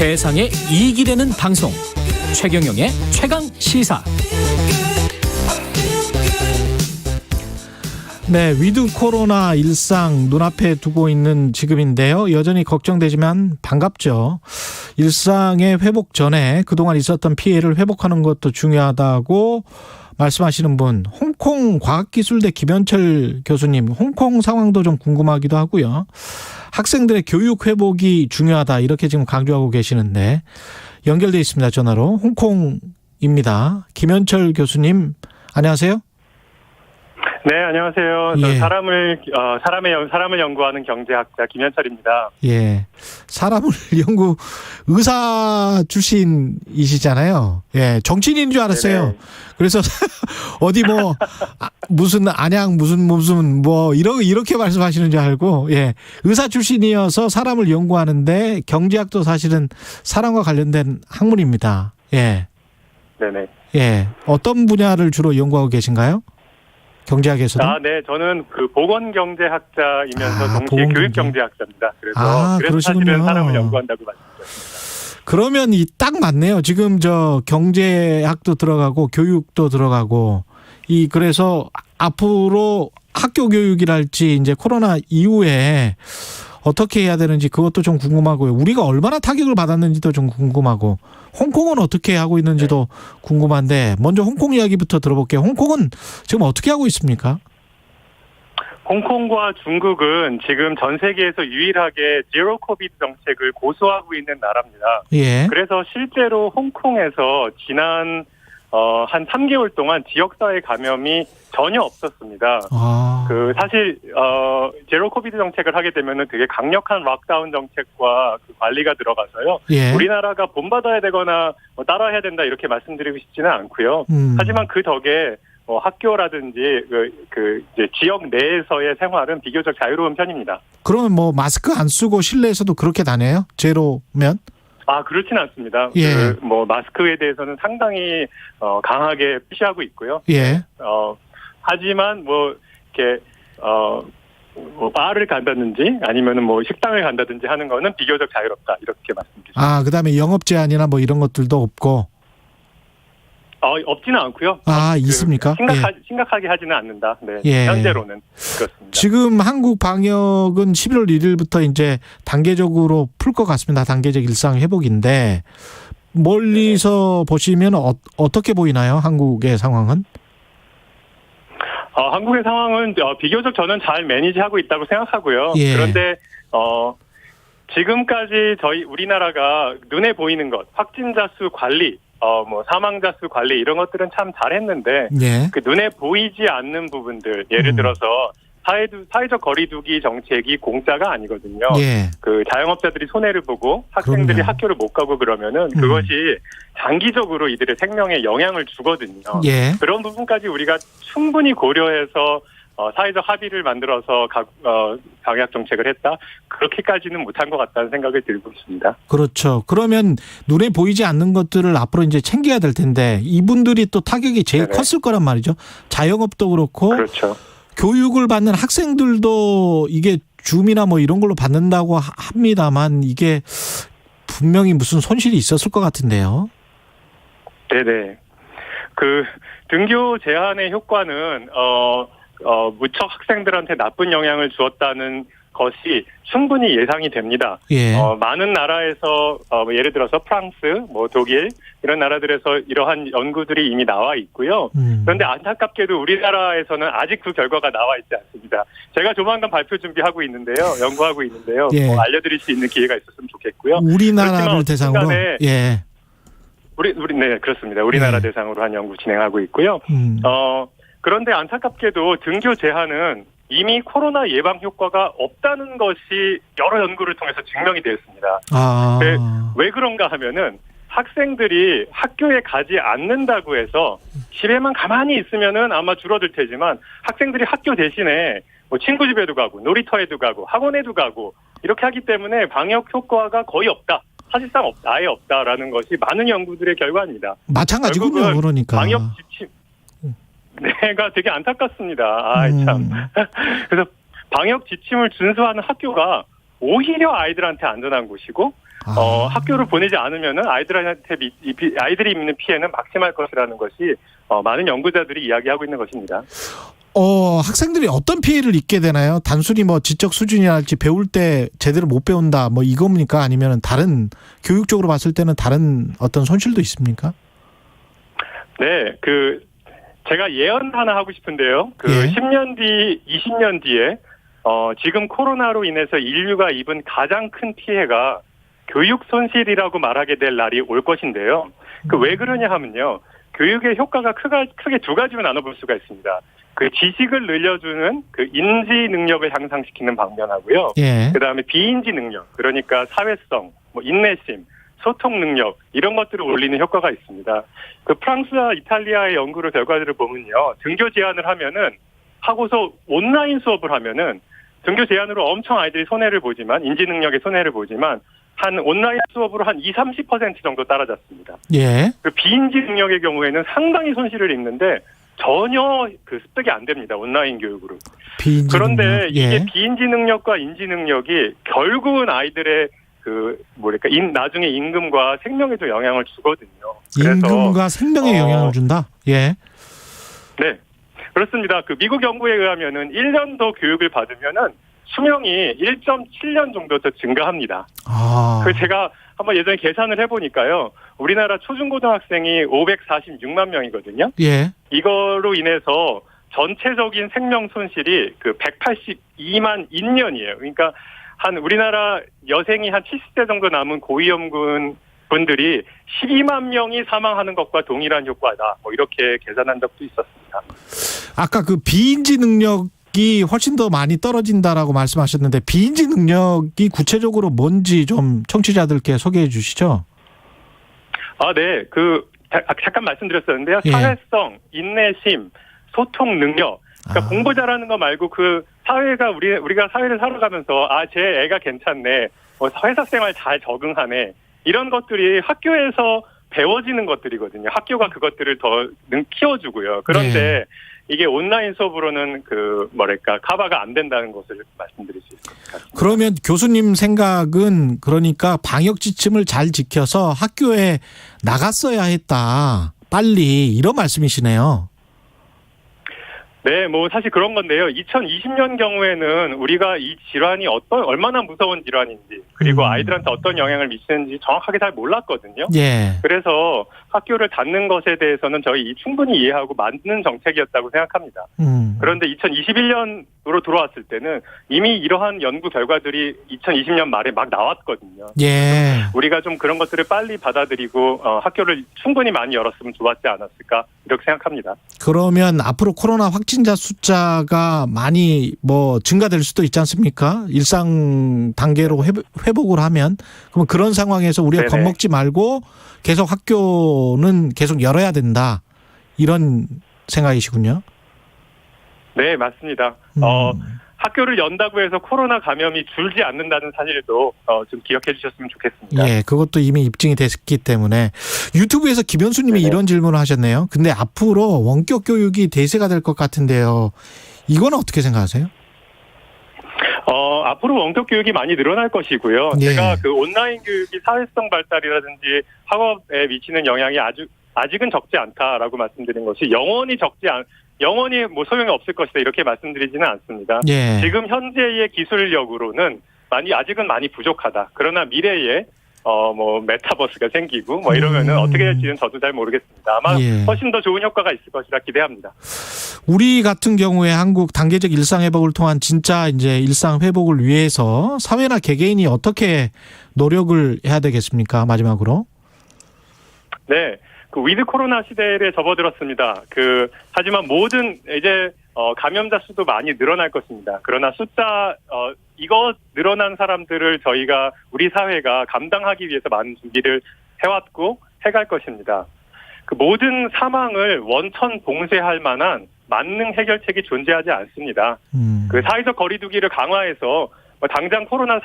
세상에 이익이 되는 방송 최경영의 최강 시사. 네, 위드 코로나 일상 눈앞에 두고 있는 지금인데요. 여전히 걱정되지만 반갑죠. 일상의 회복 전에 그동안 있었던 피해를 회복하는 것도 중요하다고 말씀하시는 분, 홍콩 과학기술대 김현철 교수님, 홍콩 상황도 좀 궁금하기도 하고요. 학생들의 교육 회복이 중요하다 이렇게 지금 강조하고 계시는데 연결돼 있습니다. 전화로. 홍콩입니다. 김현철 교수님, 안녕하세요. 네, 안녕하세요. 예. 사람을 연구하는 경제학자 김현철입니다. 예. 사람을 의사 출신이시잖아요. 예. 정치인인 줄 알았어요. 네네. 그래서 어디 무슨 안양 무슨 이렇게 말씀하시는 줄 알고, 예. 의사 출신이어서 사람을 연구하는데 경제학도 사실은 사람과 관련된 학문입니다. 예. 네네. 예. 어떤 분야를 주로 연구하고 계신가요? 경제학에서도? 네, 저는 보건경제학자이면서 동시에 교육경제학자입니다. 그래서 그러시군요. 사실은 사람을 연구한다고 말씀드렸습니다. 그러면 딱 맞네요. 지금 경제학도 들어가고 교육도 들어가고 그래서 앞으로 학교 교육이랄지 이제 코로나 이후에 어떻게 해야 되는지 그것도 좀 궁금하고요. 우리가 얼마나 타격을 받았는지도 좀 궁금하고 홍콩은 어떻게 하고 있는지도 궁금한데 먼저 홍콩 이야기부터 들어볼게요. 홍콩은 지금 어떻게 하고 있습니까? 홍콩과 중국은 지금 전 세계에서 유일하게 제로 코비드 정책을 고수하고 있는 나라입니다. 예. 그래서 실제로 홍콩에서 지난 한 3개월 동안 지역사회 감염이 전혀 없었습니다. 사실 제로 코비드 정책을 하게 되면은 되게 강력한 락다운 정책과 그 관리가 들어가서요. 예. 우리나라가 본받아야 되거나 따라해야 된다 이렇게 말씀드리고 싶지는 않고요. 하지만 그 덕에 학교라든지 이제 지역 내에서의 생활은 비교적 자유로운 편입니다. 그러면 마스크 안 쓰고 실내에서도 그렇게 다녀요? 제로면? 그렇지는 않습니다. 예. 마스크에 대해서는 상당히 강하게 표시하고 있고요. 예. 하지만 이렇게 바를 간다든지 아니면은 식당을 간다든지 하는 거는 비교적 자유롭다 이렇게 말씀드립니다. 그다음에 영업 제한이나 이런 것들도 없고. 없지는 않고요. 있습니까? 심각하게 하지는 않는다. 네. 예. 현재로는 그렇습니다. 지금 한국 방역은 11월 1일부터 이제 단계적으로 풀 것 같습니다. 단계적 일상 회복인데 멀리서 보시면 어떻게 보이나요? 한국의 상황은? 한국의 상황은 비교적 저는 잘 매니지하고 있다고 생각하고요. 예. 그런데 지금까지 우리나라가 눈에 보이는 것, 확진자 수 관리, 사망자 수 관리 이런 것들은 참 잘했는데 예. 그 눈에 보이지 않는 부분들, 예를 들어서 사회적 거리두기 정책이 공짜가 아니거든요. 예. 그 자영업자들이 손해를 보고 학생들이 그럼요. 학교를 못 가고 그러면은 그것이 장기적으로 이들의 생명에 영향을 주거든요. 예. 그런 부분까지 우리가 충분히 고려해서 사회적 합의를 만들어서 방역 정책을 했다. 그렇게까지는 못한 것 같다는 생각을 들고 있습니다. 그렇죠. 그러면 눈에 보이지 않는 것들을 앞으로 이제 챙겨야 될 텐데 이분들이 또 타격이 제일 네네. 컸을 거란 말이죠. 자영업도 그렇고. 그렇죠. 교육을 받는 학생들도 이게 줌이나 이런 걸로 받는다고 합니다만 이게 분명히 무슨 손실이 있었을 것 같은데요. 네네. 등교 제한의 효과는 무척 학생들한테 나쁜 영향을 주었다는 것이 충분히 예상이 됩니다. 예. 많은 나라에서 예를 들어서 프랑스, 독일 이런 나라들에서 이러한 연구들이 이미 나와 있고요. 그런데 안타깝게도 우리나라에서는 아직 그 결과가 나와 있지 않습니다. 제가 조만간 발표 준비하고 있는데요. 연구하고 있는데요. 예. 알려드릴 수 있는 기회가 있었으면 좋겠고요. 우리나라를 대상으로. 예. 네, 그렇습니다. 우리나라 예. 대상으로 한 연구 진행하고 있고요. 그런데 안타깝게도 등교 제한은 이미 코로나 예방 효과가 없다는 것이 여러 연구를 통해서 증명이 되었습니다. 왜 그런가 하면은 학생들이 학교에 가지 않는다고 해서 집에만 가만히 있으면은 아마 줄어들 테지만 학생들이 학교 대신에 친구 집에도 가고 놀이터에도 가고 학원에도 가고 이렇게 하기 때문에 방역 효과가 거의 없다. 사실상 아예 없다라는 것이 많은 연구들의 결과입니다. 마찬가지군요. 그러니까. 방역 지침 내가 되게 안타깝습니다. 참. 그래서 방역 지침을 준수하는 학교가 오히려 아이들한테 안전한 곳이고 학교를 보내지 않으면은 아이들이 입는 피해는 막심할 것이라는 것이 많은 연구자들이 이야기하고 있는 것입니다. 학생들이 어떤 피해를 입게 되나요? 단순히 뭐 지적 수준이랄지 배울 때 제대로 못 배운다 뭐 이겁니까? 아니면 다른 교육적으로 봤을 때는 다른 어떤 손실도 있습니까? 네, 제가 예언 하나 하고 싶은데요. 10년 뒤, 20년 뒤에 지금 코로나로 인해서 인류가 입은 가장 큰 피해가 교육 손실이라고 말하게 될 날이 올 것인데요. 왜 그러냐 하면요. 교육의 효과가 크게 두 가지로 나눠볼 수가 있습니다. 지식을 늘려주는 인지 능력을 향상시키는 방면하고요. 그다음에 비인지 능력, 그러니까 사회성, 인내심, 소통 능력 이런 것들을 올리는 효과가 있습니다. 프랑스와 이탈리아의 연구 결과들을 보면요. 등교 제한을 하면은 하고서 온라인 수업을 하면은 등교 제한으로 엄청 아이들이 손해를 보지만 인지 능력에 손해를 보지만 한 온라인 수업으로 한 20-30% 정도 따라잡습니다. 비인지 능력의 경우에는 상당히 손실을 입는데 전혀 습득이 안 됩니다. 온라인 교육으로. 그런데 능력. 이게 비인지 능력과 인지 능력이 결국은 아이들의 나중에 임금과 생명에도 영향을 주거든요. 임금과 생명에 영향을 준다? 네. 그렇습니다. 미국 연구에 의하면은 1년 더 교육을 받으면은 수명이 1.7년 정도 더 증가합니다. 제가 한번 예전에 계산을 해보니까요. 우리나라 초중고등학생이 546만 명이거든요. 이거로 인해서 전체적인 생명 손실이 182만 인년이에요. 그러니까 우리나라 여생이 한 70대 정도 남은 고위험군 분들이 12만 명이 사망하는 것과 동일한 효과다. 이렇게 계산한 적도 있었습니다. 아까 비인지 능력이 훨씬 더 많이 떨어진다라고 말씀하셨는데 비인지 능력이 구체적으로 뭔지 좀 청취자들께 소개해 주시죠. 네. 잠깐 말씀드렸었는데요. 사회성, 인내심, 소통 능력. 공부 잘하는 거 말고 사회가 우리가 사회를 살아가면서 제 애가 괜찮네. 회사 생활 잘 적응하네. 이런 것들이 학교에서 배워지는 것들이거든요. 학교가 그것들을 더 키워주고요. 그런데 이게 온라인 수업으로는 커버가 안 된다는 것을 말씀드릴 수 있을 것 같습니다. 그러면 교수님 생각은 그러니까 방역 지침을 잘 지켜서 학교에 나갔어야 했다. 빨리 이런 말씀이시네요. 네, 사실 그런 건데요. 2020년 경우에는 우리가 이 질환이 얼마나 무서운 질환인지, 그리고 아이들한테 어떤 영향을 미치는지 정확하게 잘 몰랐거든요. 그래서 학교를 닫는 것에 대해서는 저희 충분히 이해하고 맞는 정책이었다고 생각합니다. 그런데 2021년으로 들어왔을 때는 이미 이러한 연구 결과들이 2020년 말에 막 나왔거든요. 우리가 좀 그런 것들을 빨리 받아들이고 학교를 충분히 많이 열었으면 좋았지 않았을까 이렇게 생각합니다. 그러면 앞으로 코로나 확진자 숫자가 많이 증가될 수도 있지 않습니까? 일상 단계로 회복을 하면 그럼 그런 상황에서 우리가 겁먹지 말고 계속 학교는 계속 열어야 된다. 이런 생각이시군요. 네, 맞습니다. 학교를 연다고 해서 코로나 감염이 줄지 않는다는 사실도 좀 기억해 주셨으면 좋겠습니다. 그것도 이미 입증이 됐기 때문에 유튜브에서 김현수 님이 이런 질문을 하셨네요. 근데 앞으로 원격 교육이 대세가 될 것 같은데요. 이건 어떻게 생각하세요? 앞으로 원격 교육이 많이 늘어날 것이고요. 제가 온라인 교육이 사회성 발달이라든지 학업에 미치는 영향이 아직은 적지 않다라고 말씀드린 것이 영원히 소용이 없을 것이다 이렇게 말씀드리지는 않습니다. 지금 현재의 기술력으로는 아직은 많이 부족하다. 그러나 미래에 메타버스가 생기고 이러면은 어떻게 될지는 저도 잘 모르겠습니다. 아마 훨씬 더 좋은 효과가 있을 것이라 기대합니다. 우리 같은 경우에 한국 단계적 일상 회복을 통한 진짜 이제 일상 회복을 위해서 사회나 개개인이 어떻게 노력을 해야 되겠습니까? 마지막으로. 네. 위드 코로나 시대에 접어들었습니다. 하지만 이제 감염자 수도 많이 늘어날 것입니다. 그러나 이거 늘어난 사람들을 우리 사회가 감당하기 위해서 많은 준비를 해왔고 해갈 것입니다. 모든 사망을 원천 봉쇄할 만한 만능 해결책이 존재하지 않습니다. 사회적 거리두기를 강화해서 당장 코로나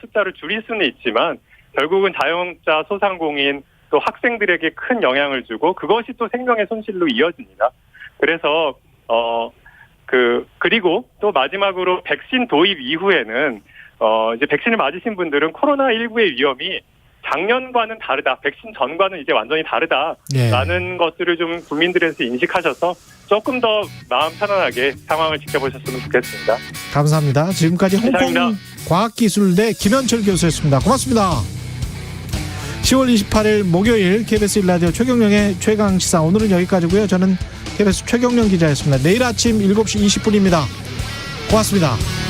숫자를 줄일 수는 있지만 결국은 자영업자, 소상공인, 또 학생들에게 큰 영향을 주고 그것이 또 생명의 손실로 이어집니다. 그래서 그리고 또 마지막으로 백신 도입 이후에는 이제 백신을 맞으신 분들은 코로나19의 위험이 작년과는 다르다. 백신 전과는 이제 완전히 다르다라는 것들을 좀 국민들에서 인식하셔서 조금 더 마음 편안하게 상황을 지켜보셨으면 좋겠습니다. 감사합니다. 지금까지 홍콩과학기술대 김현철 교수였습니다. 고맙습니다. 10월 28일 목요일 KBS 1라디오 최경영의 최강시사 오늘은 여기까지고요. 저는 KBS 최경영 기자였습니다. 내일 아침 7시 20분입니다. 고맙습니다.